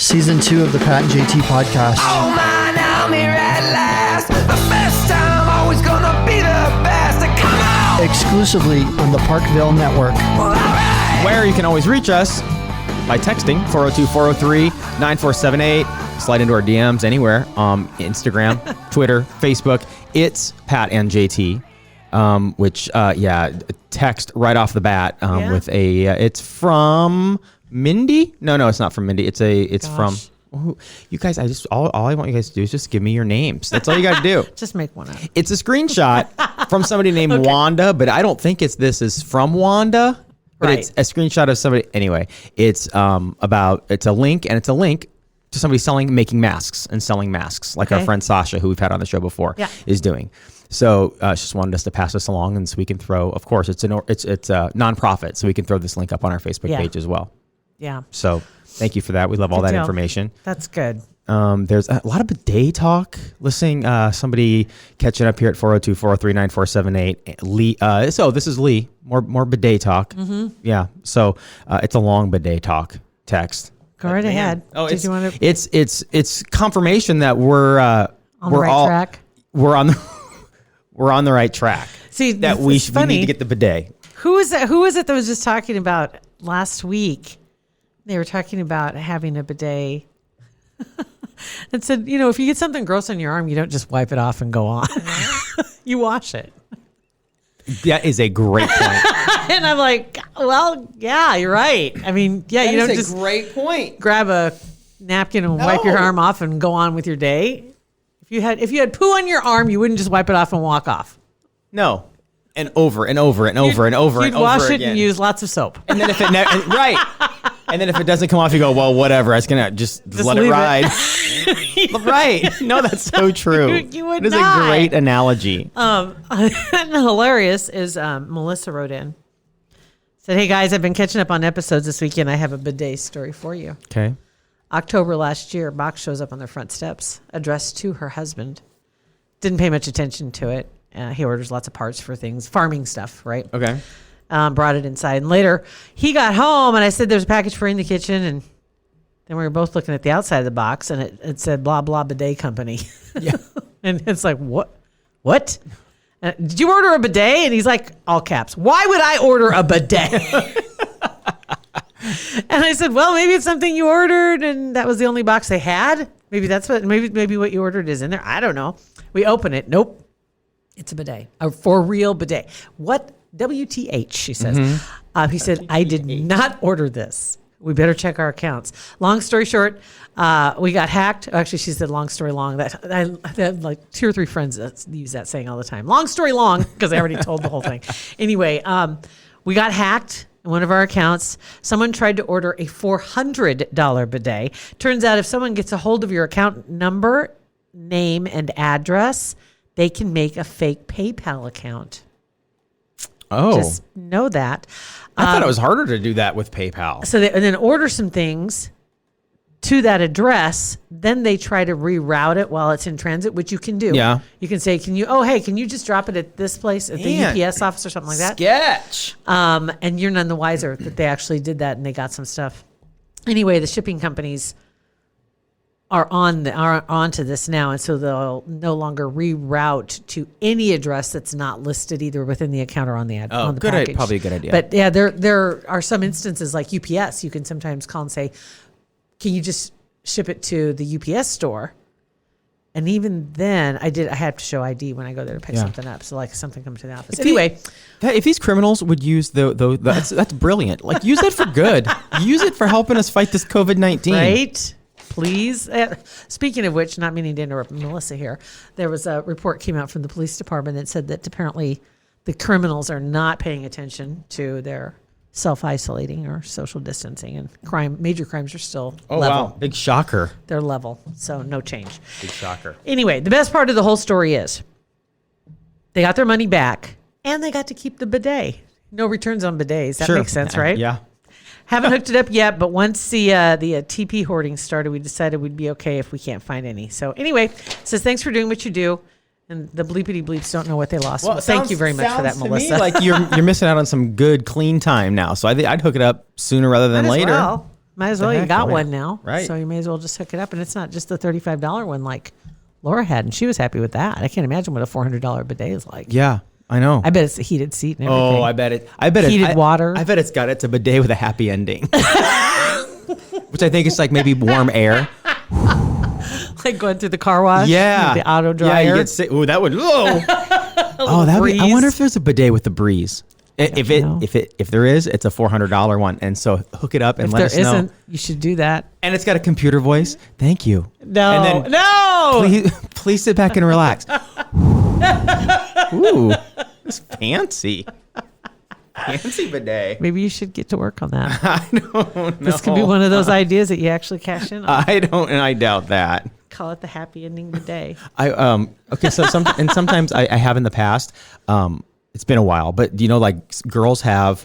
Season 2 of the Pat and JT podcast. Oh man, I'm here at last. The best time, always gonna be the best. Come on! Exclusively on the Parkville Network. Well, all right. Where you can always reach us by texting 402-403-9478. Slide into our DMs anywhere. Instagram, Twitter, Facebook. It's Pat and JT. Text right off the bat with a. It's from Mindy. No, it's not from Mindy. It's from. You guys, all I want you guys to do is just give me your names. That's all you got to do. Just make one up. It's a screenshot from somebody named Wanda, but I don't think this is from Wanda. But Right. It's a screenshot of somebody. Anyway, it's it's a link to somebody making masks and selling masks, like our friend Sasha, who we've had on the show before, is doing. So she just wanted us to pass this along, and so we can throw. Of course, it's a nonprofit, so we can throw this link up on our Facebook page as well. Yeah. So thank you for that. We love all that deal. information. That's good. There's a lot of bidet talk. Listening, somebody catching up here at 402-403-9478. Lee. So this is Lee. More bidet talk. Mm-hmm. Yeah. So it's a long bidet talk text. Go right ahead. Oh, Did you want to? It's confirmation that we're on the right track. We're on the right track. See, that we need to get the bidet. Who was it that was just talking about last week? They were talking about having a bidet. And said, if you get something gross on your arm, you don't just wipe it off and go on. You wash it. That is a great point. And I'm like, well, yeah, you're right. I mean, you don't just great point. grab a napkin and wipe your arm off and go on with your day. If you had poo on your arm, you wouldn't just wipe it off and walk off. No. And over and over and over and over and You'd over wash it again. and use lots of soap. And then if it right. And then if it doesn't come off, you go, well, whatever. I was gonna just let it leave ride. Right? No, that's so true. You would It is not. a great analogy. Hilarious is Melissa wrote in, said, "Hey guys, I've been catching up on episodes this weekend. I have a bidet story for you. Okay. October last year, a box shows up on their front steps, addressed to her husband. Didn't pay much attention to it. He orders lots of parts for things, farming stuff, right? Okay. Brought it inside. And later, he got home, and I said, there's a package for you in the kitchen. And then we were both looking at the outside of the box, and it said, blah, blah, bidet company. Yeah. And it's like, what? Did you order a bidet? And he's like, all caps, why would I order a bidet? And I said, well, maybe it's something you ordered, and that was the only box they had. Maybe that's maybe what you ordered is in there. I don't know. We open it. Nope. It's a bidet, a for real bidet. What? WTH, she says. Mm-hmm. He said, I did not order this. We better check our accounts. Long story short, we got hacked. Actually, she said, long story long. I had like 2 or 3 friends that use that saying all the time. Long story long, because I already told the whole thing. Anyway, we got hacked in one of our accounts. Someone tried to order a $400 bidet. Turns out if someone gets a hold of your account number, name, and address, they can make a fake PayPal account. Oh. Just know that. I thought it was harder to do that with PayPal. So and then order some things to that address. Then they try to reroute it while it's in transit, which you can do. Yeah. You can say, can you just drop it at this place, at the UPS office or something like that? Sketch. And you're none the wiser that they actually did that and they got some stuff. Anyway, the shipping companies are onto this now, and so they'll no longer reroute to any address that's not listed either within the account or on the on the package. Probably a good idea. But yeah, there are some instances like UPS. You can sometimes call and say, "Can you just ship it to the UPS store?" And even then, I have to show ID when I go there to pick something up. So like something comes to the office. Anyway, if these criminals would use that's brilliant. Like use it for good. Use it for helping us fight this COVID-19. Right. Please. Speaking of which, not meaning to interrupt Melissa here, there was a report came out from the police department that said that apparently the criminals are not paying attention to their self-isolating or social distancing, and major crimes are still level. Wow. Big shocker. They're level, so no change. Big shocker. Anyway, the best part of the whole story is they got their money back and they got to keep the bidet. No returns on bidets. That makes sense, right? Yeah. Haven't hooked it up yet, but once the TP hoarding started, we decided we'd be okay if we can't find any. So anyway, says thanks for doing what you do. And the bleepity bleeps don't know what they lost. Well, thank you very much for that, Melissa. Me like you're missing out on some good clean time now. So I'd hook it up sooner rather than later. Well. Might as well. You got one now. Right. So you may as well just hook it up. And it's not just the $35 one like Laura had. And she was happy with that. I can't imagine what a $400 bidet is like. Yeah, I know. I bet it's a heated seat and everything. Oh, I bet Heated water. I bet it's a bidet with a happy ending. Which I think is like maybe warm air. Like going through the car wash. Yeah. With the auto dryer. Yeah, you get sick. Ooh, that would. Oh, that would. I wonder if there's a bidet with the breeze. If there is, it's a $400 one, and so hook it up and let us know. If there isn't, you should do that. And it's got a computer voice. Thank you. No, and then, no. Please sit back and relax. Ooh, it's fancy. Fancy bidet. Maybe you should get to work on that. I don't know. This could be one of those ideas that you actually cash in on. I doubt that. Call it the happy ending bidet. Okay, so sometimes I have in the past. It's been a while, but like girls have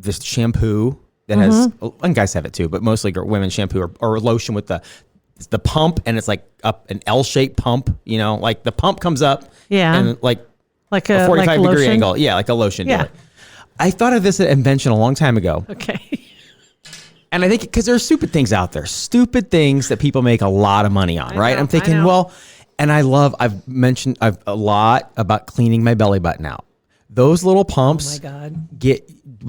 this shampoo that has, and guys have it too, but mostly women shampoo or lotion with the pump, and it's like an L-shaped pump. Like the pump comes up, and like a 45-degree angle, like a lotion. Yeah. I thought of this invention a long time ago. Okay. And I think because there are stupid things out there, stupid things that people make a lot of money on, right? I'm thinking, and I've mentioned a lot about cleaning my belly button out. Those little pumps, oh my God,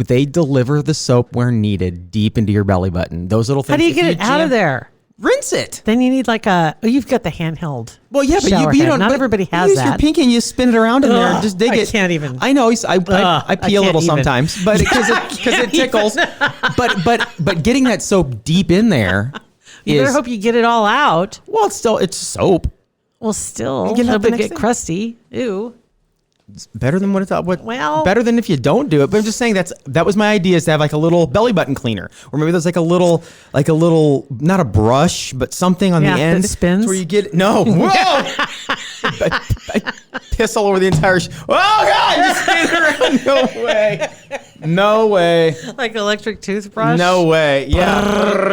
they deliver the soap where needed deep into your belly button. Those little things. How do you get it out of there? Rinse it. Then you need like you've got the handheld. Well, yeah, but you don't. Not everybody has use that. Your pinky and you spin it around in there and just dig it. I can't even. I know. I pee a little sometimes, but because it tickles. but getting that soap deep in there. You better hope you get it all out. Well, it's soap. Well, still, it'll get crusty. Ew. It's better than what it's better than if you don't do it. But I'm just saying that was my idea, is to have like a little belly button cleaner, or maybe there's like a little not a brush, but something on the end that spins. Where you get whoa, I piss all over the entire. Oh God, you spin around. No way. Like electric toothbrush. No way. Yeah.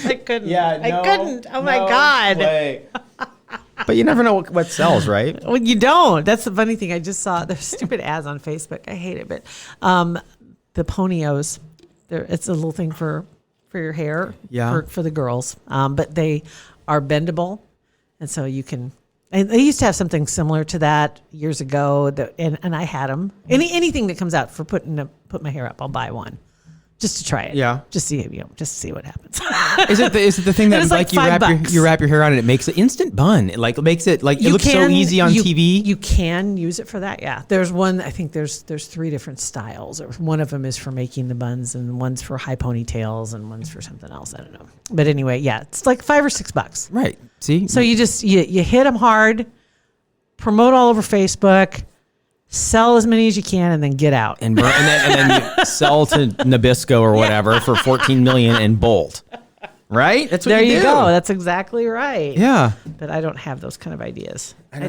I couldn't. Yeah. I couldn't. Oh my God. Way. But you never know what sells, right? Well, you don't. That's the funny thing. I just saw there's stupid ads on Facebook. I hate it, but the ponios, it's a little thing for your hair, for the girls. But they are bendable, and so you can. And they used to have something similar to that years ago. And I had them. Anything that comes out for put my hair up, I'll buy one. Just to try it. Yeah. Just see see what happens. Is it the thing that like you wrap your hair on and it makes an instant bun? It makes it it looks so easy on TV. You can use it for that. Yeah. There's one. I think there's 3 different styles. Or one of them is for making the buns, and one's for high ponytails, and one's for something else. I don't know. But anyway, yeah, it's like $5 or $6. Right. See. So you just you hit them hard, promote all over Facebook. Sell as many as you can and then get out. And then you sell to Nabisco or whatever for $14 million and bolt. Right? That's what there you do. go. That's exactly right. Yeah. But I don't have those kind of ideas. I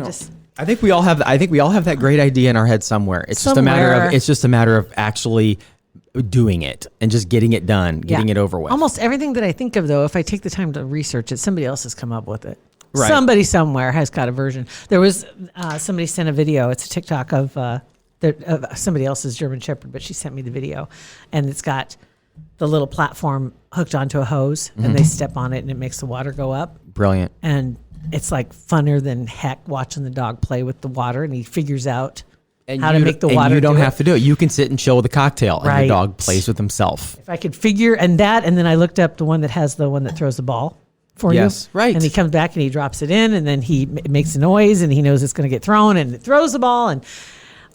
think we all have that great idea in our head somewhere. It's just a matter of actually doing it and just getting it done, getting it over with. Almost everything that I think of, though, if I take the time to research it, somebody else has come up with it. Right. Somebody somewhere has got a version. There was somebody sent a video. It's a TikTok of somebody else's German Shepherd, but she sent me the video, and it's got the little platform hooked onto a hose, and they step on it, and it makes the water go up. Brilliant. And it's like funner than heck watching the dog play with the water, and he figures out how to make the water. And you don't have to do it. You can sit and chill with a cocktail, and the dog plays with himself. If I could figure and then I looked up the one that has the one that throws the ball. For you. Right. And he comes back and he drops it in, and then he makes a noise, and he knows it's going to get thrown, and it throws the ball, and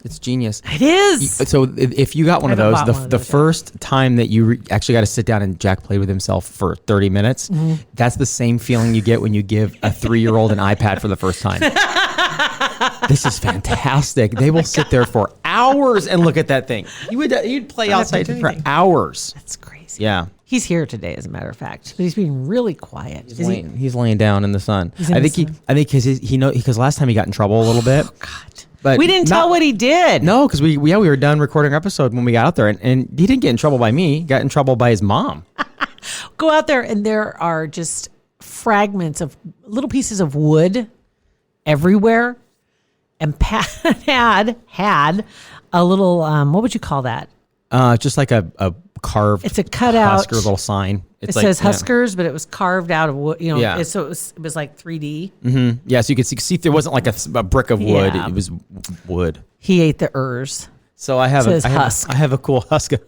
it's genius. It is. So if you got one of those, the first time that you actually got to sit down and Jack played with himself for 30 minutes, that's the same feeling you get when you give a 3-year-old an iPad for the first time. This is fantastic. They will sit there for hours and look at that thing. You'd play outside for hours. That's crazy. Yeah. He's here today, as a matter of fact, but he's being really quiet. He's laying down in the sun. I think because last time he got in trouble a little bit. Oh God. But we didn't tell what he did. No, because we were done recording our episode when we got out there, and he didn't get in trouble by me. He got in trouble by his mom. Go out there, and there are just fragments of little pieces of wood everywhere. And Pat had a little what would you call that? Just like a carved. It's a cutout. Husker little sign. It says Huskers, but it was carved out of wood. You know, Yeah. so it was like 3D. Mm-hmm. Yeah, so you could see there wasn't like a brick of wood. Yeah. It was wood. He ate the ers So I have husk. I have a cool Husker.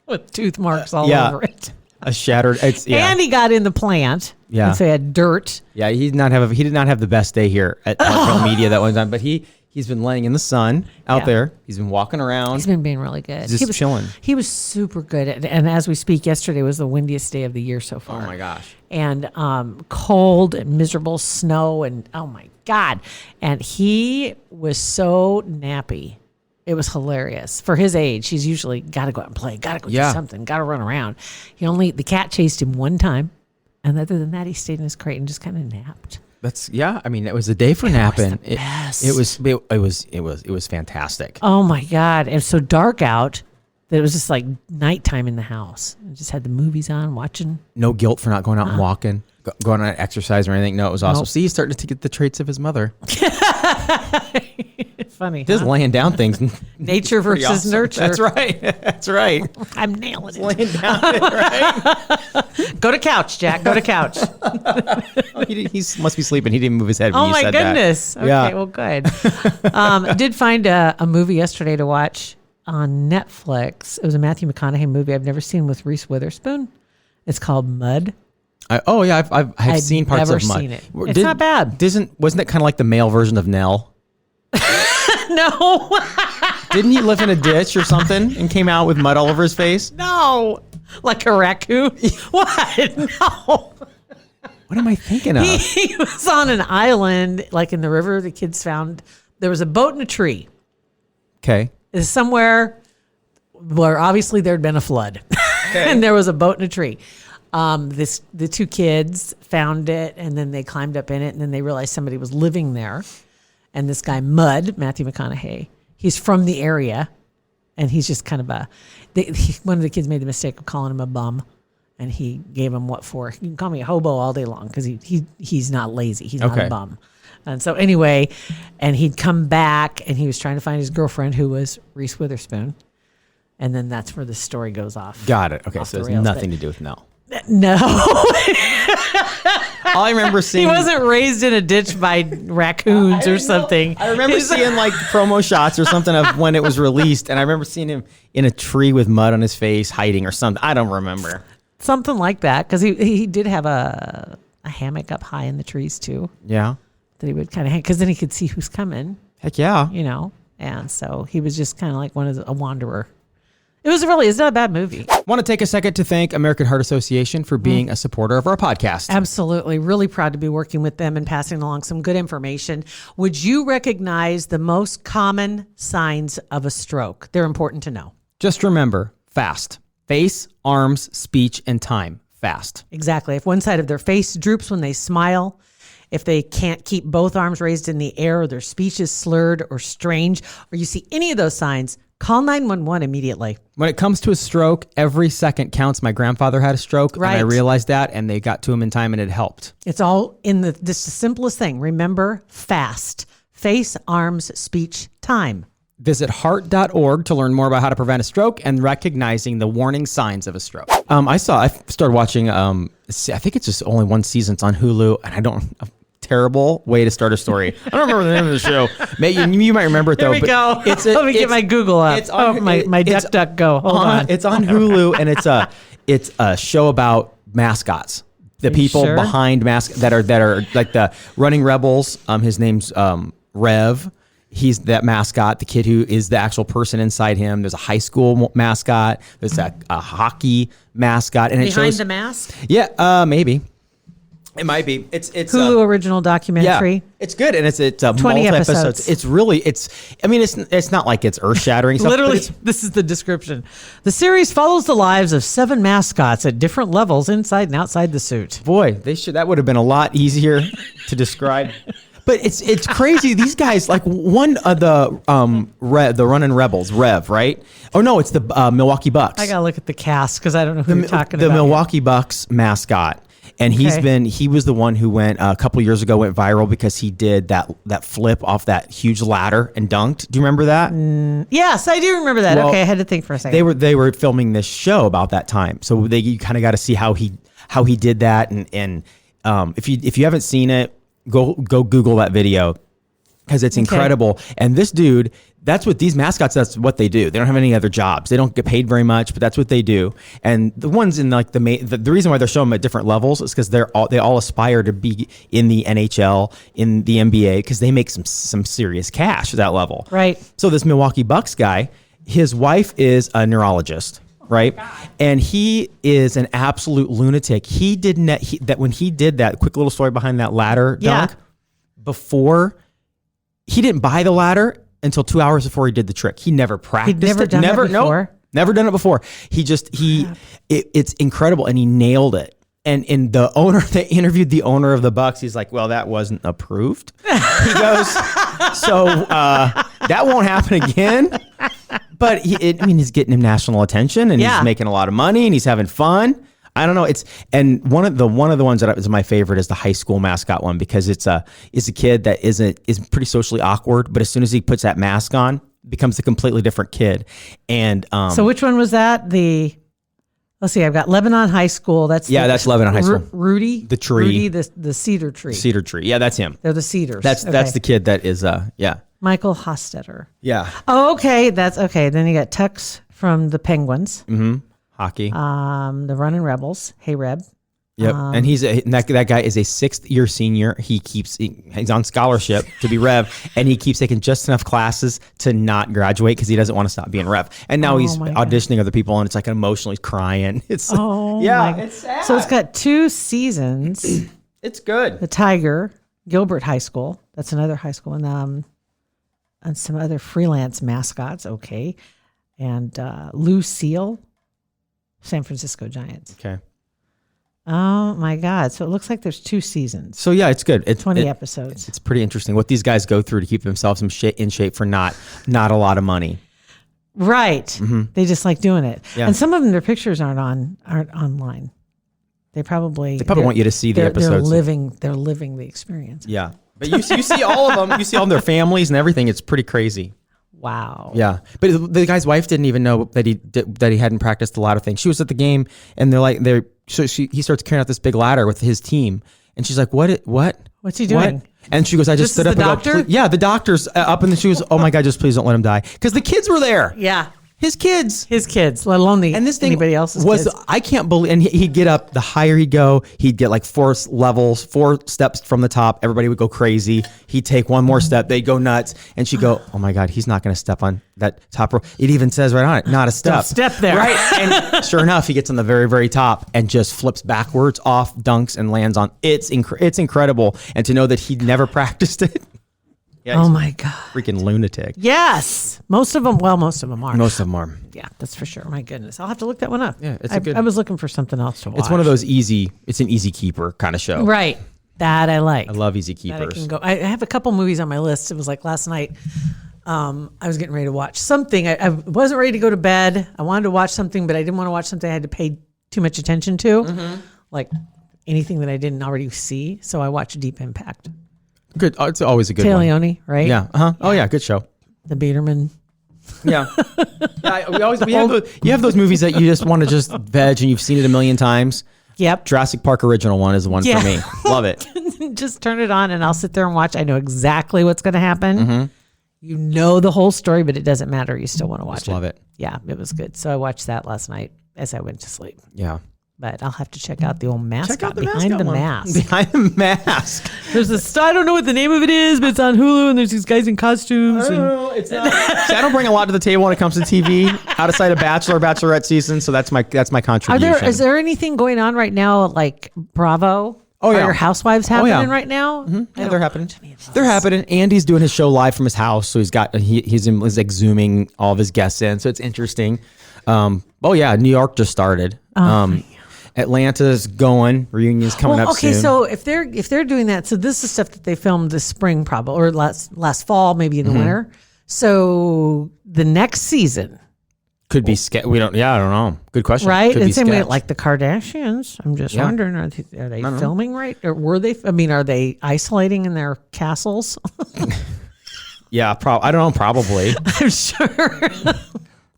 with tooth marks all yeah. over it. A shattered. And he got in the plant. Yeah. And so he had dirt. Yeah, he did not have the best day here at Parkville Media that one time, but he's been laying in the sun out there. He's been walking around. He's been being really good. Just chilling. He was super good. And as we speak, yesterday was the windiest day of the year so far. Oh my gosh. And cold and miserable snow and oh my God. And he was so nappy. It was hilarious. For his age, he's usually got to go out and play, got to go do something, got to run around. The cat chased him one time. And other than that, he stayed in his crate and just kind of napped. It was a day for napping. It was fantastic. Oh my God. It was so dark out that it was just like nighttime in the house. I just had the movies on, watching. No guilt for not going out and walking, going on exercise or anything. No, it was awesome. Nope. See, he's starting to get the traits of his mother. Funny. Just laying down things. Nature versus Awesome. nurture. That's right. That's right. I'm nailing it. Laying down it, right? Go to couch, Jack. Go to couch. He must be sleeping. He didn't move his head when Oh you my said goodness. that. Okay, Yeah. well, good. Did find a movie yesterday to watch on Netflix. It was a Matthew McConaughey movie I've never seen with Reese Witherspoon. It's called Mud. I've seen parts never of Mud. seen it. It's not bad. Wasn't it kind of like the male version of Nell? No. Didn't he live in a ditch or something and came out with mud all over his face? No. Like a raccoon? What? No. What am I thinking of? He was on an island, like in the river. The kids found there was a boat and a tree. Okay. It's somewhere where obviously there'd been a flood, and there was a boat and a tree. The two kids found it, and then they climbed up in it, and then they realized somebody was living there. And this guy Mud, Matthew McConaughey, he's from the area, and he's just kind of one of the kids made the mistake of calling him a bum. And he gave him what for. You can call me a hobo all day long because he's not lazy. He's not a bum. And so anyway, and he'd come back and he was trying to find his girlfriend who was Reese Witherspoon. And then that's where the story goes off. Got it. Okay, off so the it's rails. nothing to do with Nell. No. All I remember seeing... He wasn't raised in a ditch by raccoons or something. I remember seeing like promo shots or something of when it was released, and I remember seeing him in a tree with mud on his face hiding or something. I don't remember. Something like that, because he did have a hammock up high in the trees too. Yeah. That he would kind of hang, because then he could see who's coming. Heck yeah. And so he was just kind of like a wanderer. It's not a bad movie. Want to take a second to thank American Heart Association for being a supporter of our podcast. Absolutely. Really proud to be working with them and passing along some good information. Would you recognize the most common signs of a stroke? They're important to know. Just remember, FAST. Face, arms, speech, and time. FAST. Exactly. If one side of their face droops when they smile, if they can't keep both arms raised in the air, or their speech is slurred or strange, or you see any of those signs, call 911 immediately. When it comes to a stroke, every second counts. My grandfather had a stroke, Right. and I realized that, and they got to him in time, and it helped. It's all in this the simplest thing. Remember, FAST. Face, arms, speech, time. Visit heart.org to learn more about how to prevent a stroke and recognizing the warning signs of a stroke. I started watching, I think it's just only one season. It's on Hulu, and a terrible way to start a story. I don't remember the name of the show. You might remember it though. Here we go. Let me get my Google up. It's on, my DuckDuckGo. Hold on. It's on Hulu, and it's a show about mascots. The people sure? behind mascots that are like the running rebels. His name's Rev. He's that mascot, the kid who is the actual person inside him. There's a high school mascot. There's a hockey mascot. And Behind the mask? Yeah, maybe. It might be. It's Hulu original documentary. Yeah, it's good, and it's 20 multi-episodes. It's not like it's earth-shattering stuff. Literally, this is the description. The series follows the lives of 7 mascots at different levels inside and outside the suit. Boy, that would have been a lot easier to describe. But it's crazy. These guys, like one of the running rebels, Rev, right? Oh no, it's the Milwaukee Bucks. I gotta look at the cast because I don't know who you're talking the about. Milwaukee Bucks mascot. And he was the one who went a couple years ago, went viral because he did that flip off that huge ladder and dunked. Do you remember that? Yes, I do remember that. Well, okay, I had to think for a second. They were filming this show about that time, so you kind of got to see how he did that. And if you haven't seen it, go Google that video because it's incredible. And this dude, that's what these mascots, that's what they do. They don't have any other jobs. They don't get paid very much, but that's what they do. And the ones in like the reason why they're showing them at different levels is because they all aspire to be in the NHL, in the NBA, because they make some serious cash at that level. Right. So this Milwaukee Bucks guy, his wife is a neurologist. Right. And he is an absolute lunatic. He didn't that when he did that quick little story behind that ladder dunk before, he didn't buy the ladder until 2 hours before he did the trick. He never practiced He'd never it. done it before? Nope, never done it before. It's incredible. And he nailed it. And in the owner, they interviewed the owner of the Bucks. He's like, well, that wasn't approved. He goes, so that won't happen again. But he's getting him national attention, and he's making a lot of money, and he's having fun. I don't know. And one of the ones that is my favorite is the high school mascot one, because it's a kid that is pretty socially awkward, but as soon as he puts that mask on, becomes a completely different kid. And so which one was that? Let's see. I've got Lebanon High School. That's Lebanon High School. Rudy, the tree, Rudy, the cedar tree. Cedar tree. Yeah, that's him. They're the cedars. That's the kid that is Michael Hostetter. Yeah. Oh, okay. That's okay. Then you got Tux from the Penguins. Mm-hmm. Hockey. The Running Rebels. Hey, Reb. Yep. And that guy is a 6th year senior. He's on scholarship to be Rev, and he keeps taking just enough classes to not graduate because he doesn't want to stop being Rev. And now he's auditioning other people, and it's like emotional. He's crying. It's it's sad. So it's got 2 seasons. It's good. The Tiger, Gilbert High School. That's another high school, and some other freelance mascots. Okay, and Lucille, San Francisco Giants. Okay. Oh my God! So it looks like there's 2 seasons. So yeah, it's good. It's 20 episodes. It's pretty interesting what these guys go through to keep themselves in shape for not a lot of money. Right. Mm-hmm. They just like doing it. Yeah. And some of them, their pictures aren't online. They probably want you to see the episodes. They're living the experience. Yeah. But you see all of them. You see all their families and everything. It's pretty crazy. Wow. Yeah, but the guy's wife didn't even know that he hadn't practiced a lot of things. She was at the game, and he starts carrying out this big ladder with his team, and she's like, What's he doing? What? And she goes, I just stood up the and doctor? go, yeah, the doctor's up in the shoes. Oh my God, just please don't let him die, because the kids were there. Yeah. His kids, let alone anybody else's kids. I can't believe, and he'd get up, the higher he'd go, he'd get like 4 levels, 4 steps from the top. Everybody would go crazy. He'd take one more step. They'd go nuts. And she'd go, oh my God, he's not going to step on that top rope. It even says right on it, not a step. Don't step there. Right. And sure enough, he gets on the very, very top and just flips backwards off, dunks, and lands on. It's incredible. And to know that he'd never practiced it. Yeah, oh my God. Freaking lunatic. Yes. Most of them are. Most of them are. Yeah, that's for sure. My goodness. I'll have to look that one up. Yeah, I was looking for something else to watch. It's one of those it's an easy keeper kind of show. Right. That I like. I love easy keepers. I have a couple movies on my list. It was like last night. I was getting ready to watch something. I wasn't ready to go to bed. I wanted to watch something, but I didn't want to watch something I had to pay too much attention to. Like anything that I didn't already see. So I watched Deep Impact. Good. It's always a good one. Leone, right? Yeah. Uh-huh. Oh yeah, good show. The Biederman. Yeah. You have those movies that you just want to just veg and you've seen it a million times. Yep. Jurassic Park original one is the one for me. Love it. Just turn it on and I'll sit there and watch. I know exactly what's going to happen. Mm-hmm. You know the whole story, but it doesn't matter. You still want to watch it. Love it. Yeah, it was good. So I watched that last night as I went to sleep. Yeah. But I'll have to check out the old mascot. Check out the Behind the one. Mask. Behind the Mask. There's this, I don't know what the name of it is, but it's on Hulu and there's these guys in costumes. It's not. See, I don't bring a lot to the table when it comes to TV outside of Bachelorette season. So that's my contribution. Is there anything going on right now like Bravo? Oh yeah. Are Housewives happening right now? Mm-hmm. Yeah, they're happening. They're happening. Andy's doing his show live from his house, so he's like zooming all of his guests in, so it's interesting. Oh yeah, New York just started. Atlanta's going. Reunion's coming up soon. Okay, so if they're doing that, so this is stuff that they filmed this spring probably, or last fall, maybe in the winter. So the next season Could be we don't. Yeah, I don't know. Good question. Right? Could And be same way, sketch. like the Kardashians. I'm just wondering, are they filming right? Or were they? I mean, are they isolating in their castles? Yeah, I don't know. Probably. I'm sure.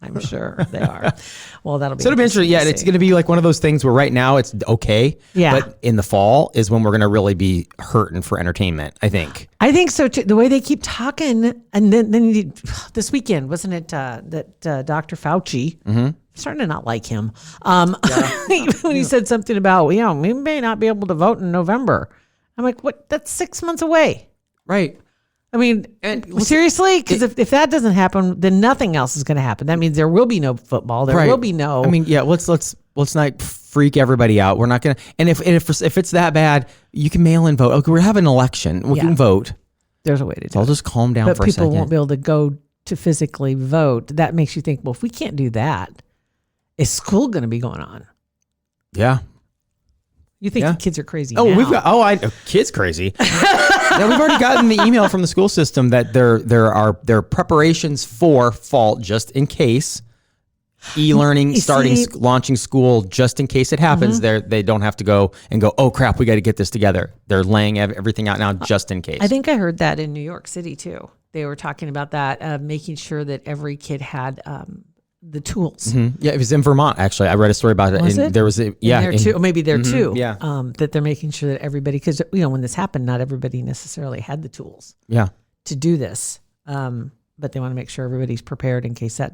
I'm sure they are. Well, that'll be. So it'll be interesting. Yeah, it's going to be like one of those things where right now it's okay. Yeah. But in the fall is when we're going to really be hurting for entertainment, I think. I think so too. The way they keep talking, and then this weekend, wasn't it that Dr. Fauci? Mm-hmm. Starting to not like him. When he said something about, we may not be able to vote in November. I'm like, what? That's 6 months away. Right. I mean, seriously? Because if that doesn't happen, then nothing else is going to happen. That means there will be no football. There will be no. I mean, yeah. Let's not freak everybody out. We're not gonna. And if it's that bad, you can mail in vote. Okay, we're having an election. We can vote. There's a way to do it. I'll just calm down but for a second. People won't be able to go to physically vote. That makes you think, well, if we can't do that, is school going to be going on? Yeah. You think the kids are crazy? Oh, now. Kids crazy. Now we've already gotten the email from the school system that there are preparations for fall just in case. E-learning launching school just in case it happens. They don't have to go, oh crap, we got to get this together. They're laying everything out now just in case. I think I heard that in New York City too. They were talking about that, making sure that every kid had the tools. Mm-hmm. Yeah, it was in Vermont actually. I read a story about it. Was it? There was maybe there too. Yeah. That they're making sure that everybody, because when this happened, not everybody necessarily had the tools. Yeah. To do this, but they want to make sure everybody's prepared in case that.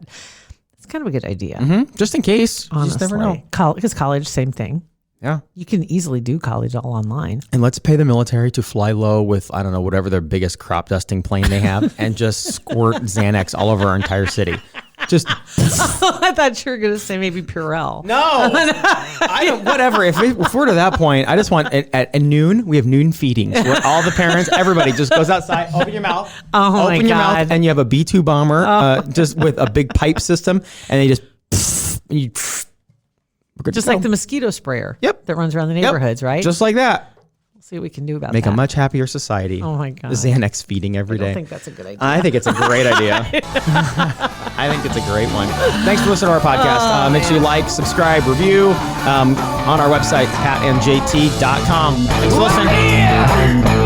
It's kind of a good idea. Mm-hmm. Just in case. Honestly. You just never know. Because college, same thing. Yeah. You can easily do college all online. And let's pay the military to fly low with, I don't know, whatever their biggest crop dusting plane they have and just squirt Xanax all over our entire city. Just. I thought you were going to say maybe Purell. No. I don't, whatever. If we're to that point, I just want at noon, we have noon feedings where all the parents, everybody just goes outside, open your mouth. Oh open my your God. mouth, and you have a B-2 bomber just with a big pipe system, and they just. And you. Just like the mosquito sprayer. Yep. That runs around the neighborhoods, right? Just like that. We'll see what we can do about Make that. a much happier society. Oh my God. Xanax feeding every day. I don't think that's a good idea. I think it's a great idea. I think it's a great one. Thanks for listening to our podcast. Make sure you like, subscribe, review on our website, patandjt.com. Thanks for listening.